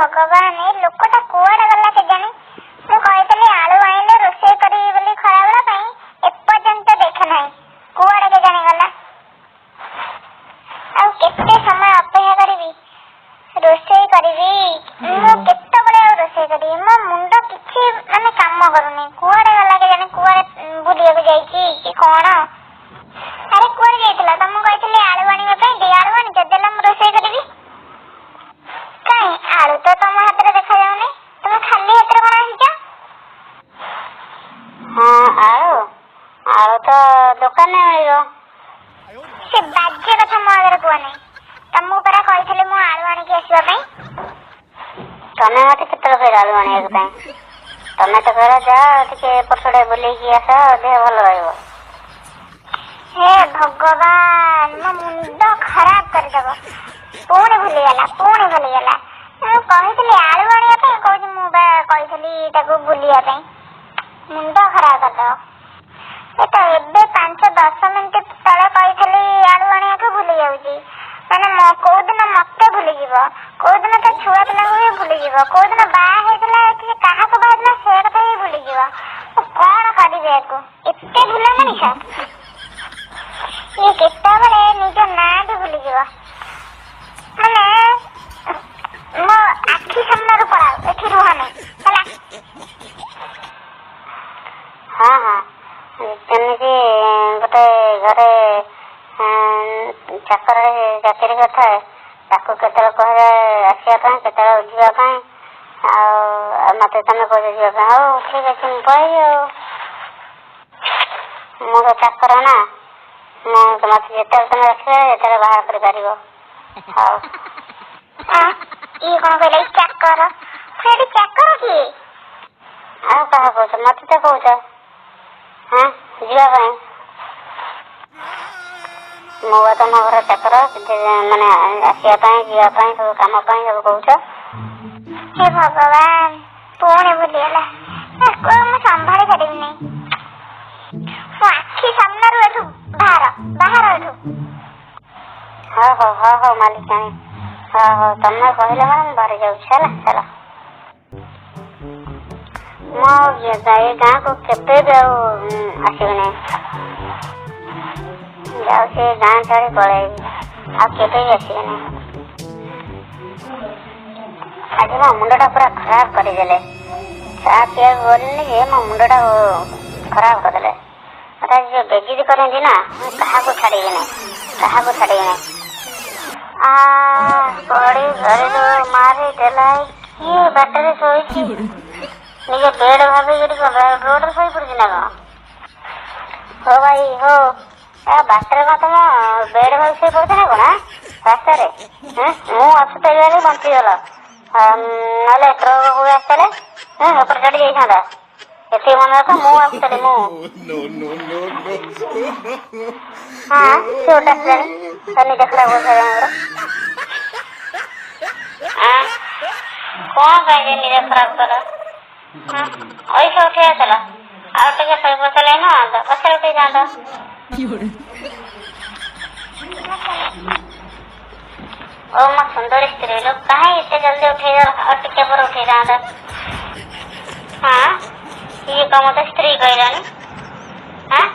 भगवान ए लोकटा कुआडे गला केजानी मु कहितली आलू आइले रोषेई करी बोली खराबला पई एपर्यंत देख नाही कुआडे केजानी गला आ केते समय अपेक्षा करिवि रोषेई करिवि मु केते बळे रोषेई करी मो मुंड किछि माने काम करूनी कुआडे गला केजानी कुआडे बुलिया को जाईची कि कोन अरे कुआडे जाइतला तम कहितली आलू आनिबा पई दे आलू आनि जदेला मु रोषेई करिवि काई आलू तो तुम हाथ रे देखा जाउनी तुम खाली हाथ रे बना हिजा हां आलू तो दुकान में मिलियो से बाजे कथा मो आगे कुआनी तमु परा कहितले मु आलू आनि के आसीबा पई तमे मते केतल कह आलू आनि के पई तमे तो घर जा टिके पछड़े बुले की आसा देह भल रहइबो हे भगवान मो मुंड खराब कर देबो पुणी भूली गला मु कहितली आलू आनिया पई कहू मु बा कहितली ताको बुलिया पई मुंड खराब कर दो एटा एबे 5-10 मिनिट तळे कहितली आलू आनिया के भूली जाउची माने मो को दिन मते भूली जीवो को दिन त छुआ पिला को भी भूली जीवो को दिन बा हेतला कि काहा को बादला से कथा भी भूली जीवो कोन करी देखो एते भूला मनिषा ये केता बळे निज ना भी भूली जीवो माने मो आखी सामने रो पड़ाओ एठी रुहाने हला हां हां तने जे गोटे घरे चाकर चाकरी करता है ताको केतल कह आसिया पई केतल उठिया पई आ मते तमे कह जिया पई हो ठीक है पई मोर चाकर ना मैं मते जेतल तमे रखले जेतल बाहर कर परिबो हां ये कौन कहले चाकर फेरी चाकर की आ कहा कहछ मते तो कहछ हां जिया पई मोवा तो घर चाकर माने आसिया पई जिया पई सब काम पई सब कहछ हे भगवान पुणी भूली गला को मु संभाली छाड़िबि नहीं मो आखी सामने रो एठु बाहर एठु हाँ मालिकानी हाँ तमे कहले माने बाहर जाऊ चला चला मो ये गाँ को केते भी आसबे नहीं जाऊ से गाँ छाड़ी पलैबी आ केते भी आसबे नहीं आज मो मुंडा पूरा खराब करदेले चा पिया बोलने जे मो मुंडा खराब करदेले मत जो बेजित करती ना कहा को छाड़ी नहीं आ बड़ी घरे तो मारे देलाई ये बाटरे सोई निजे बेड भाभी रोड सोई पड़ी ना हो भाई हो बाटरे का तुम बेड भाभी सोई पड़ते ना कौन रास्ता रे मु आसुते बंचीगल ना ट्रक को आसते ऊपर चढ़ी जाता एति मन रख मु आसते हाँ से उठा तनी देखला कौन कहे निरे खराब कर ऐसे उठे चला और टे सही बसले ना पछे उठे जाता ओ म सुंदर स्त्री लोग कहीं इतने जल्दी उठे और टिके पर उठे जाता हाँ ये कम तो स्त्री कहलानी हाँ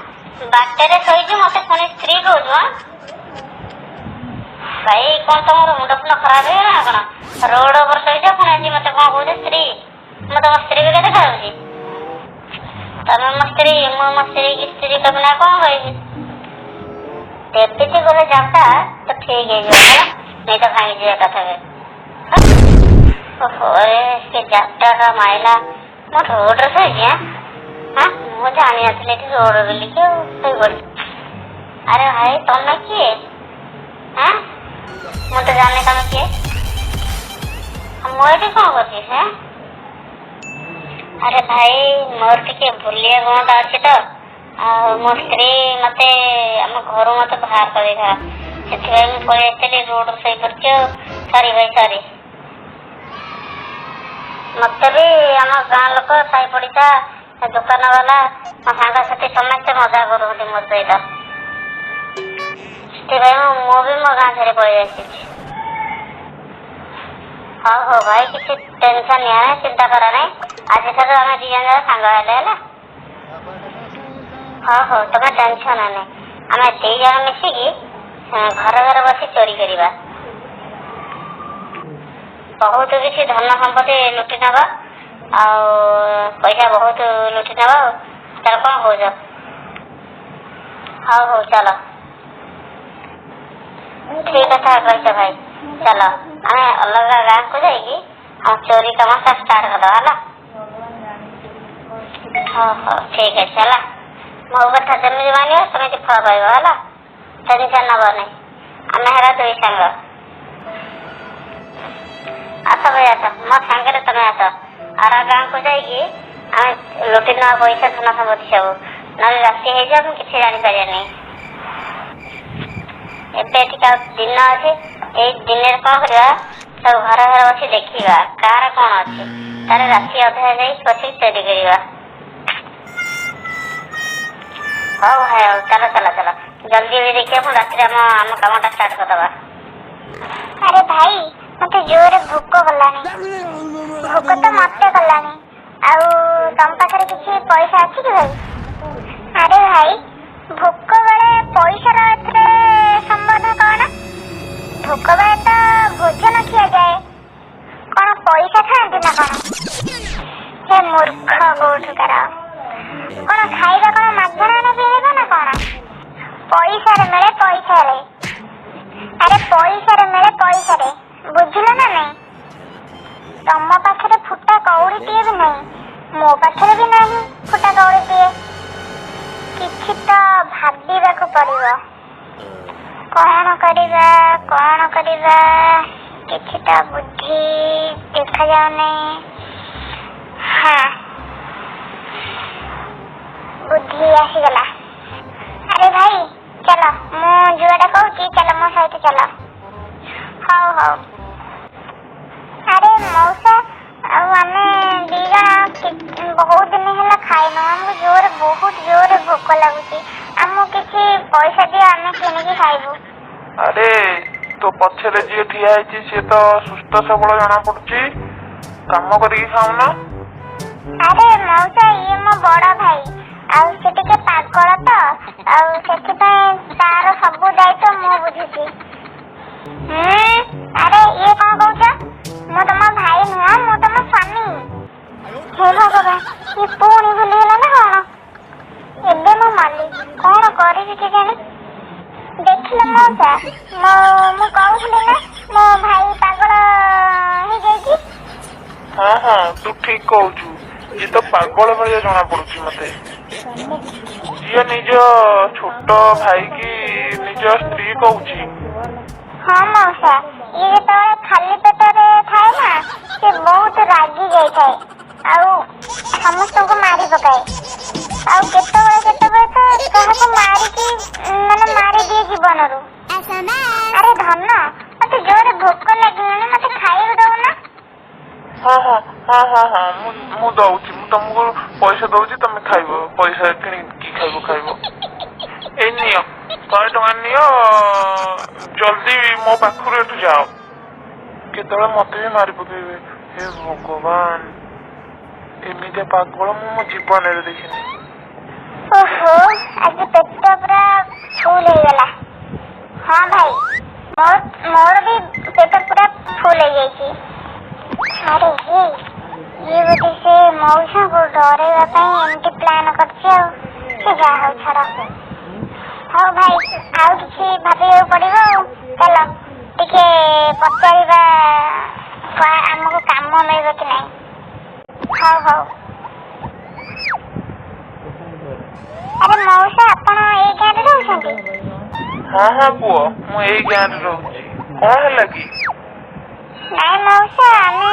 बाटे शोची मत पुणी स्त्री कह भाई कौन तुम मुंड फुंड खराब है कौन रोड पर शोच पुणी आज मत कौन कह स्त्री मत मो स्त्री को देखा तमें मो स्त्री की स्त्री कभी ना कौन कह गले जाता तो ठीक है नहीं तो भाई जी कथा जाता का माइला मो रोड शोची हाँ मु जानी नथी रोड बोली अरे भाई तुम किए हाँ मु तो जाने तुम किए मुझे कौन कर अरे भाई मोर टे बुलिया गुणटा अच्छी तो मो स्त्री मत घर मत बाहर कर से पलि रोड सही कर सॉरी भाई सॉरी मत भी आम गाँ लोक साई पड़ीसा दुकान वाला मो सांग साथी समस्ते मजा कर मो सहित मु भी मो गाँ छाड़ी पलि आसी ହଉ ହଉ ଭାଇ କିଛି ଟେନସନ ନିଅ ନାହିଁ, ଚିନ୍ତା କର ନାହିଁ। ଆଜିଠାରୁ ଆମେ ଦି ଜଣ ଯାକ ସାଙ୍ଗ ହେଲେ ହେଲା। ହଉ ହଉ ତମେ ଟେନସନ ନାହିଁ, ଆମେ ଦି ଜଣ ମିଶିକି ଘର ଘର ବସି ଚୋରି କରିବା। ବହୁତ କିଛି ଧନ ସମ୍ପତ୍ତି ଲୁଟି ନେବା ଆଉ ପଇସା ବହୁତ ଲୁଟି ନେବା ଆଉ। ତାର କଣ କହୁଛ? ହଉ ହଉ ଚାଲ, ଠିକ କଥା କହିଛ ଭାଇ। ଚାଲ ଆମେ ଅଲଗା ଗାଁକୁ ଯାଇକି ଆମ ଚୋରି କାମଟା ଷ୍ଟାର୍ଟ କରିଦବା ହେଲା। ହଉ ହଉ ଠିକ ଅଛି ହେଲା। ମୋ କଥା ଯେମିତି ମାନିବ ସେମିତି ଫଳ ପାଇବ ହେଲା। ଟେନସନ ନବନି, ଆମେ ହେଲା ଦୁଇ ସାଙ୍ଗ। ଆସ ଭାଇ ଆସ, ମୋ ସାଙ୍ଗରେ ତମେ ଆସ। ଆର ଗାଁକୁ ଯାଇକି ଆମେ ଲୁଟି ନେବା ପଇସା ଧନ ସମ୍ପତ୍ତି ସବୁ, ନହେଲେ ରାତି ହେଇଯିବ ଆମେ କିଛି ଜାଣିପାରିବାନି। ଏବେ ଟିକେ ଆଉ ଦିନ ଅଛି, ଏଇ ଦିନରେ କଣ କରିବା, ସବୁ ଘର ଘର ବସି ଦେଖିବା କାହାର କଣ ଅଛି, ତାର ରାତି ଅଧା ଯାଇ ବସିକି ଚୋରି କରିବା। ହଉ ଭାଇ ହଉ ଚାଲ ଚାଲ ଚାଲ, ଜଲ୍ଦି ବି ଦେଖିବା ମୁଁ ରାତିରେ ଆମ କାମଟା ଷ୍ଟାର୍ଟ କରିଦବା। ଆରେ ଭାଇ ମତେ ଜୋରରେ ଭୋକ କଲାଣି, ଭୋକ ତ ମତେ କଲାଣି। ଆଉ ତମ ପାଖରେ କିଛି ପଇସା ଅଛି କି ଭାଇ? ଆରେ ଭାଇ ଭୋକ ବେଳେ ପଇସାର ଏଥିରେ ସମ୍ବନ୍ଧ କଣ? ଭୋକ ବେଳେ ତ ଭୋଜନ ଖିଆଯାଏ, କଣ ପଇସା ଖାଆନ୍ତି ନା କଣ? ହେ ମୂର୍ଖ କୋଉଠିକାର, କଣ ଖାଇବା କଣ ମାଗଣାରେ ମିଳିବ ନା କଣ? ପଇସାରେ ମିଳେ ପଇସାରେ। ଆରେ ପଇସାରେ ମିଳେ ପଇସାରେ, ବୁଝିଲ ନା ନାଇଁ? ତମ ପାଖରେ ଫୁଟା କଉଡ଼ିଟିଏ ବି ନାହିଁ, ମୋ ପାଖରେ ବି ନାହିଁ ଫୁଟା କଉଡ଼ିଟିଏ। କିଛି ତ ଭାବିବାକୁ ପଡ଼ିବ, କଣ କରିବା କଣ କରିବା, କିଛି ତ ବୁଦ୍ଧି ଦେଖାଯାଉନାହିଁ। ହଁ ବୁଦ୍ଧି ଆସିଗଲା। ଆରେ ଭାଇ ଚାଲ, ମୁଁ ଯୁଆଡେ କହୁଛି ଚାଲ ମୋ ସହିତ ଚାଲ। ହଉ ହଉ। ଆରେ ମଉସା ଆଉ ଆମେ ଦି ଜଣ ବହୁତ ଦିନ ହେଲା ଖାଇନୁ, ଆମକୁ ଜୋରେ ବହୁତ ଜୋରେ ଭୋକ ଲାଗୁଛି, ଆମକୁ କିଛି ପଇସା ଦିଅ ଆମେ କିଣିକି ଖାଇବୁ। ଆରେ ତୋ ପଛରେ ଯିଏ ଠିଆ ହେଇଛି ସିଏ ତ ସୁସ୍ଥ ସବଳ ଜଣା ପଡୁଛି, କାମ କରିକି ଖାଉନ। ଆରେ ମଉସା ଇଏ ମୋ ବଡ ଭାଇ, ଆଉ ସେ ଟିକେ ପାଗଳ ତ, ଆଉ ସେଥିପାଇଁ ତାର ସବୁ ଦାୟିତ୍ୱ ମୁଁ ବୁଝୁଛି। ଆରେ ଇଏ କଣ କହୁଛ? ମୁଁ ତମ ଭାଇ ନୁହଁ, ମୁଁ ତମ ସ୍ୱାମୀ। ହେ ଭଗବାନ, ଇଏ ପୁଣି ଭୁଲିଗଲା ନା କଣ? ଏବେ ମୁଁ ମଲି, କଣ କରିବି କେଜାଣି? ଦେଖିଲ ମଉସା, ମୁଁ କହୁଥିଲି ନା ମୋ ଭାଇ ପାଗଳ ହେଇଯାଇଛି। ହଁ ହଁ ତୁ ଠିକ କହୁଛୁ, ଇଏ ତ ପାଗଳ ଭଳିଆ ଜଣା ପଡୁଛି ମତେ। ଯିଏ ନିଜ ଛୋଟ ଭାଇ କି ନିଜ ସ୍ତ୍ରୀ କହୁଛି। ହଁ ମଉସା, ଇଏ ଯେତେବେଳେ ଖାଲି ପେଟରେ ଥାଏ ନା, ସେ ବହୁତ ରାଗି ଯାଇଥାଏ ଆଉ ସମସ୍ତଙ୍କୁ ମାରି ପକାଏ, ଆଉ କେତେବେଳେ କେତେବେଳେ ତ କାହାକୁ ମାରିକି ମାରିଦିଏ ଜୀବନରୁ। ଆରେ ଧନ, ମତେ ଜୋରେ ଭୋକ ଲାଗିଲାଣି, ମତେ ଖାଇବାକୁ ଦଉନ। ହଁ ହଁ ହଁ ହଁ ହଁ ମୁଁ ଦଉଛି, ମୁଁ ତମକୁ ପଇସା ଦଉଛି, ତମେ ଖାଇବ, ପଇସା କିଣିକି ଖାଇବ। ଏଇ ନିଅ 100 ଟଙ୍କା ନିଅ, ଜଲ୍ଦି ମୋ ପାଖରୁ ଏଠୁ ଯାଅ, କେତେବେଳେ ମତେ ବି ମାରି ପକେଇବେ। ହେ ଭଗବାନ, ଏମିତିଆ ପାଗଳ ମୁଁ ମୋ ଜୀବନରେ ଦେଖିନି। ଓହୋ, ଆଜି ପେଟ ପୁରା ଫୁଲ ହେଇଗଲା। ହଁ ଭାଇ, ମୋର ବି ପେଟ ପୁରା ଫୁଲ ହେଇଯାଇଛି। ଆରେ ଇଏ ବୋଧେ ସେ ମଉସାଙ୍କୁ ଡରେଇବା ପାଇଁ ଏମିତି ପ୍ଲାନ କରିଛି ଆଉ। ସେ ଯାହା ହଉ ଛାଡ। ହଉ ଭାଇ, ଆଉ କିଛି ଭାବିବାକୁ ପଡିବ ଆଉ। ଚାଲ ଟିକେ ପଚାରିବା ଆମକୁ କାମ ମିଳିବ କି ନାହିଁ। ହଉ ହଉ। ଆରେ ମଉସା, ଆପଣ ଏଇ ଗାଁରେ ରହୁଛନ୍ତି? ହଁ ହଁ ପୁଅ, ମୁଁ ଏଇ ଗାଁରେ ରହୁଛି, କଣ ହେଲା କି? ନାଇଁ ମଉସା, ଆମେ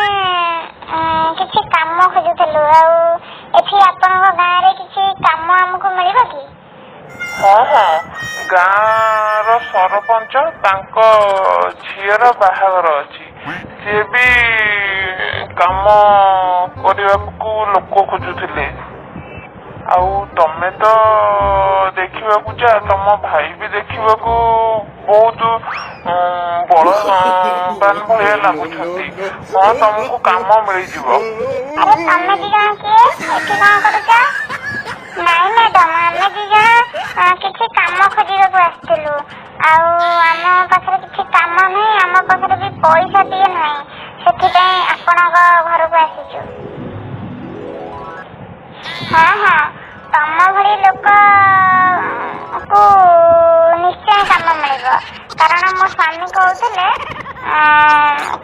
କିଛି କାମ ଖୋଜୁଥିଲୁ, ଆଉ ଏଠି ଆପଣଙ୍କ ଗାଁରେ କିଛି କାମ ଆମକୁ ମିଳିବ କି? ହଁ ହଁ, ଗାଁର ସରପଞ୍ଚ ତାଙ୍କ ଝିଅର ବାହାଘର ଅଛି, ସିଏ ବି କାମ କରିବାକୁ ଲୋକ ଖୋଜୁଥିଲେ। ଆଉ ତମେ ତ ଦେଖିବାକୁ ଯା, ତମ ଭାଇ ବି ଦେଖିବାକୁ ବହୁତ ବଳବାନ ଭଳିଆ ଲାଗୁଛନ୍ତି। ହଁ ତମକୁ କାମ ମିଳିଯିବ। ଆରେ ତମେ ଦି ଜଣ କିଏ? ଏଠି କଣ କରୁଛ? ନାଇଁ ମ୍ୟାଡାମ, ଆମେ ଦି ଜଣ କିଛି କାମ ଖୋଜିବାକୁ ଆସିଥିଲୁ। ଆଉ ଆମ ପାଖରେ କିଛି କାମ ନାହିଁ, ଆମ ପାଖରେ ବି ପଇସା ଟିଏ ନାହିଁ, ସେଥିପାଇଁ ଆପଣଙ୍କ ଘରକୁ ଆସିଛୁ। ହଁ, ତମ ଭଳି ଲୋକକୁ ନିଶ୍ଚୟ କାମ ମିଳିବ, କାରଣ ମୋ ସ୍ୱାମୀ କହୁଥିଲେ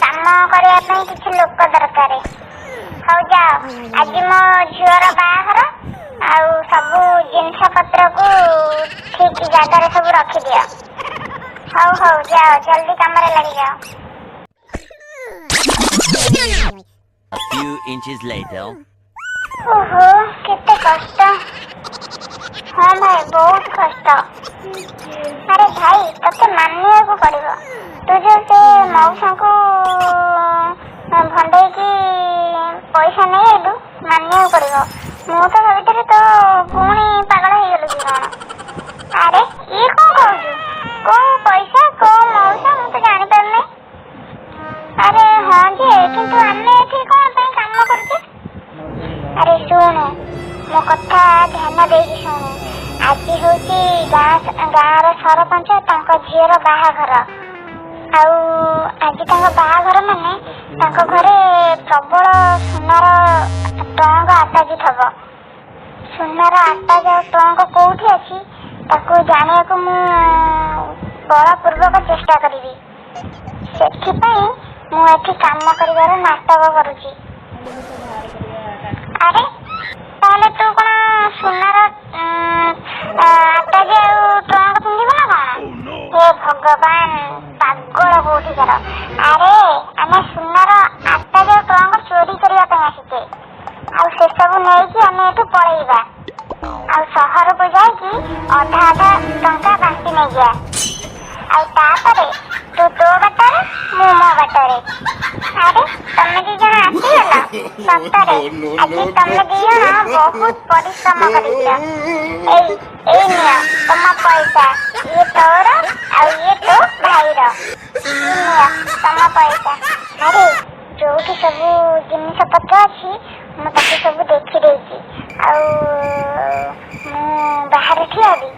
କାମ କରିବା ପାଇଁ କିଛି ଲୋକ ଦରକାର। ହଉ ଯାଅ, ଆଜି ମୋ ଝିଅର ବାହାଘର, ଆଉ ସବୁ ଜିନିଷ ପତ୍ରକୁ ଠିକ ଜାଗାରେ ସବୁ ରଖିଦିଅ। ହଉ ଯାଅ, ଜଲ୍ଦି କାମରେ ଲାଗିଯାଅ। A few inches later. ଓହୋ, କେତେ କଷ୍ଟ। ହଁ ଭାଇ, ବହୁତ କଷ୍ଟ। ଆରେ ଭାଇ, ତତେ ମାନିବାକୁ ପଡିବ। ତୁ ଯୋଉ ସେ ମଉସାଙ୍କୁ ଭଣ୍ଡେଇକି ପଇସା ନେଇ ଆଇଲୁ, ମାନିବାକୁ ପଡିବ। ମୁଁ ତ ଭାବିଥିଲି ତୁ ପୁଣି ପାଗଳ ହେଇଗଲୁ କି କଣ। ଆରେ ଇଏ କଣ କହୁଛୁ? କୋଉ ପଇସା, କୋଉ ମଉସା, ମୁଁ ତ ଜାଣିପାରୁନି। ଆରେ ହଁ ଯେ, କିନ୍ତୁ ଆମେ ଏଠି କଣ ପାଇଁ କାମ କରୁଛେ? ଆରେ ଶୁଣୁ, ମୋ କଥା ଧ୍ୟାନ ଦେଇକି ଶୁଣୁ। ଆଜି ହଉଛି ଗାଁର ସରପଞ୍ଚ ତାଙ୍କ ଝିଅର ବାହାଘର। ଆଉ ଆଜି ତାଙ୍କ ବାହାଘର ମାନେ ତାଙ୍କ ଘରେ ପ୍ରବଳ ସୁନାର ଟଙ୍କ ଆଟାଜି ଥବ। ସୁନାର ଆଟାଜ ଆଉ ଟଙ୍କ କୋଉଠି ଅଛି ତାକୁ ଜାଣିବାକୁ ମୁଁ ବଳପୂର୍ବକ ଚେଷ୍ଟା କରିବି। ସେଥିପାଇଁ ମୁଁ ଏଠି କାମ କରିବାର ନାଟକ କରୁଛି। ଆରେ ତାହେଲେ ତୁ କଣ ସୁନାର ଆଟାଜି ଆଉ ଟ୍ରଙ୍କ ପିନ୍ଧିବୁ ନା କଣ? ହେ ଭଗବାନ, ପାଗଳ କୋଉଠିକାର। ଆରେ ଆମେ ସୁନାର ଆଟାଜି ଆଉ ଟ୍ରଙ୍କ ଚୋରି କରିବା ପାଇଁ ଆସିଛେ, ଆଉ ସେସବୁ ନେଇକି ଆମେ ଏଠୁ ପଳେଇବା, ଆଉ ସହରକୁ ଯାଇକି ଅଧା ଟଙ୍କା ବାଣ୍ଟି ନେଇଯିବା। ଆଉ ତାପରେ ତୁ ତୋ ବାଟରେ, ମୁଁ ମୋ ବାଟରେ। ଆରେ ତମେ ଦି ଜଣ ଆସିଗଲ। ସତରେ ଆଜି ତମେ ଦି ଜଣ ବହୁତ ପରିଶ୍ରମ କରିଛ। ଏଇ ନିଅ ତମ ପଇସା, ଇଏ ତୋର ଆଉ ଇଏ ତୋ ଭାଇର। ନିଅ ତମ ପଇସା। ଆରେ ଯୋଉଠି ସବୁ ଜିନିଷ ପତ୍ର ଅଛି ମୁଁ ତାକୁ ସବୁ ଦେଖିଦେଇଛି, ଆଉ ମୁଁ ବାହାରେ ଠିଆ ହେବି,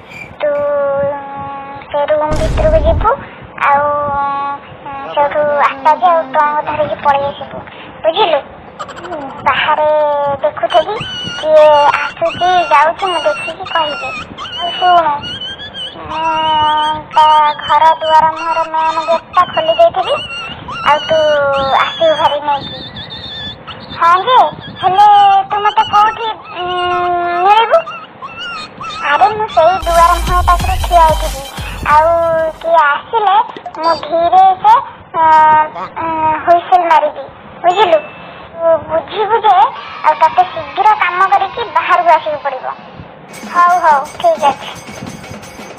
ତୁ ସେ ରୁମ୍ ଭିତରକୁ ଯିବୁ, ଆଉ ସେଇଠୁ ଆଟାଜି ଆଉ ଟଙ୍କ ଧରିକି ପଳେଇ ଆସିବୁ, ବୁଝିଲୁ? ବାହାରେ ଦେଖୁଥିବି କିଏ ଆସୁଛି ଯାଉଛି, ମୁଁ ଦେଖିକି କହିବି। ଆଉ ଶୁଣୁ, ତା ଘର ଦୁଆର ମୁହଁର ମେନ୍ ଗେଟଟା ଖୋଲି ଦେଇଥିବି, ଆଉ ତୁ ଆସିବୁ ଘରେ ନେଇକି। ହଁ ଯେ, ହେଲେ ତୁ ମତେ କୋଉଠି ମିଳିବୁ? ଆରେ ମୁଁ ସେଇ ଦୁଆର ମୁହଁ ପାଖରେ ଠିଆ ହେଇଥିବି, ଆଉ କିଏ ଆସିଲେ ମୁଁ ଧୀରେ ସେ ହୁଇସିଲ ମାରିବି, ବୁଝିଲୁ? ତୁ ବୁଝିବୁ ଯେ, ଆଉ ତତେ ଶୀଘ୍ର କାମ କରିକି ବାହାରକୁ ଆସିବାକୁ ପଡିବ। ହଉ ଠିକ ଅଛି।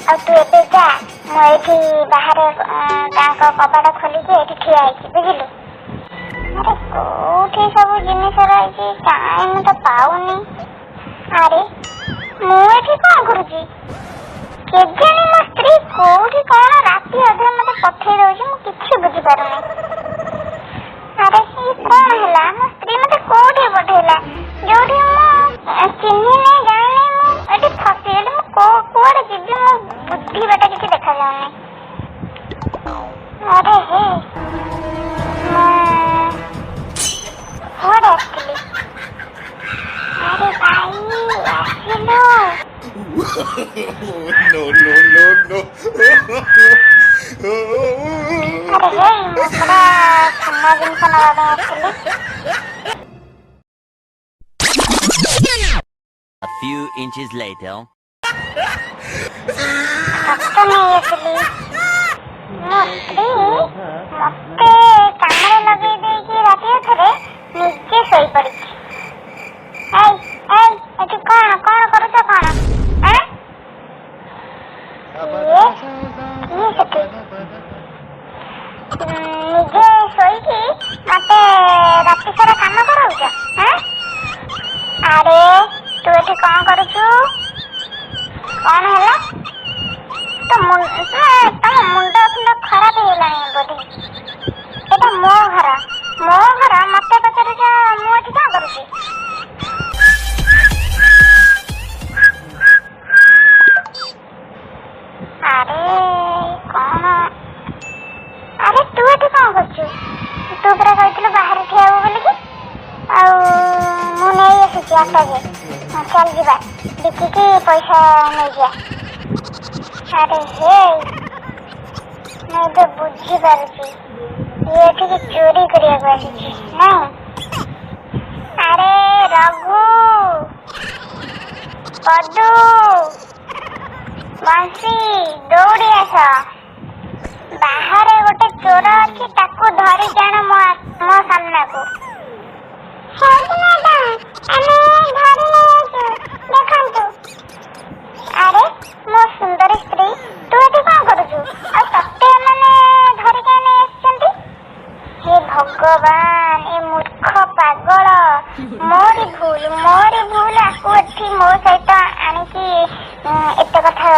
ଆଉ ତୁ ଏବେ ଯା, ମୁଁ ଏଇଠି ବାହାରେ ତାଙ୍କ କବାଟ ଖୋଲିକି ଏଇଠି ଠିଆ ହେଇଛି, ବୁଝିଲୁ? ଆରେ କୋଉଠି ସବୁ ଜିନିଷ ରହିଛି, କାଇଁ ମୁଁ ତ ପାଉନି। ଆରେ ମୁଁ ଏଠି କଣ କରୁଛି କେଜାଣି? ମୋ ସ୍ତ୍ରୀ କୋଉଠି କଣ ରାତି ଅଧରେ ମତେ ପଠେଇ ଦଉଛି, ମୁଁ କିଛି ବୁଝିପାରୁନି। ଆରେ ଇଏ କଣ ହେଲା? ମୋ ସ୍ତ୍ରୀ ମତେ କୋଉଠି ପଠେଇଲା, ଯୋଉଠି ମୁଁ ଚିହ୍ନିନି ଜାଣିନି। ମୁଁ ଏଠି ଫସିଗଲି, ମୁଁ କୁଆଡେ ଯିବି, ମୋ ବୁଦ୍ଧି ବାଟ କିଛି ଦେଖାଯାଉନି। ଆରେ ହେ, ମୁଁ କୁଆଡେ ଆସିଥିଲି? ଆରେ ଭାଇ ଆସିଲୁ। No. ଆରେ ହେଇ, ମୁଁ ପୁରା ସୁନା ଜିନିଷ ନବା ପାଇଁ ଆସିଥିଲି। A few inches later. ସତ ନେଇ ଆସିଲି। ମୋ ସ୍ତ୍ରୀ ମତେ କାମରେ ଲଗେଇ ଦେଇକି ରାତି ଅଧରେ ନିଜେ ଶୋଇପଡିଛି। ଏଠି କଣ କରୁଛ କଣ? କିଏ ସେଠି? ନିଜେ ଶୋଇକି ମତେ ରାତି ସାରା କାମ କରାଉଛ? ଆରେ ତୁ ଏଠି କଣ କରୁଛୁ? କଣ ହେଲା? ତମ ମୁଣ୍ଡ ବ୍ୟାଗଟା ଯେ ଚାଲ ଯିବା ବିକିକି ପଇସା ନେଇଯିବା। ଆରେ ହେ ମୁଁ ଏବେ ବୁଝିପାରୁଛି ଇଏ ଏଠିକି ଚୋରି କରିବାକୁ ଆସିଛି ନାଇଁ। ଆରେ ରଘୁ ପଦୁ ବଂଶୀ ଦୌଡ଼ି ଆସ। ବାହାରେ ଗୋଟେ ଚୋର ଅଛି ତାକୁ ଧରିକି ଆଣ ମୋ ସାମ୍ନାକୁ। ଆମେ ଧରି ନେଇଛୁ ଦେଖନ୍ତୁ। ଆରେ ମୋ ସୁନ୍ଦରୀ ସ୍ତ୍ରୀ ତୁ ଏଠି କଣ କରୁଛୁ? ଆଉ ତତେ ଏମାନେ ଧରିକି ନେଇ ଆସିଛନ୍ତି? ହେ ଭଗବାନ ଏ ମୂର୍ଖ ପାଗଳ ମୋରି ଭୁଲ ଆକୁ ଏଠି ମୋ ସହିତ ଆଣିକି ଏତେ କଥା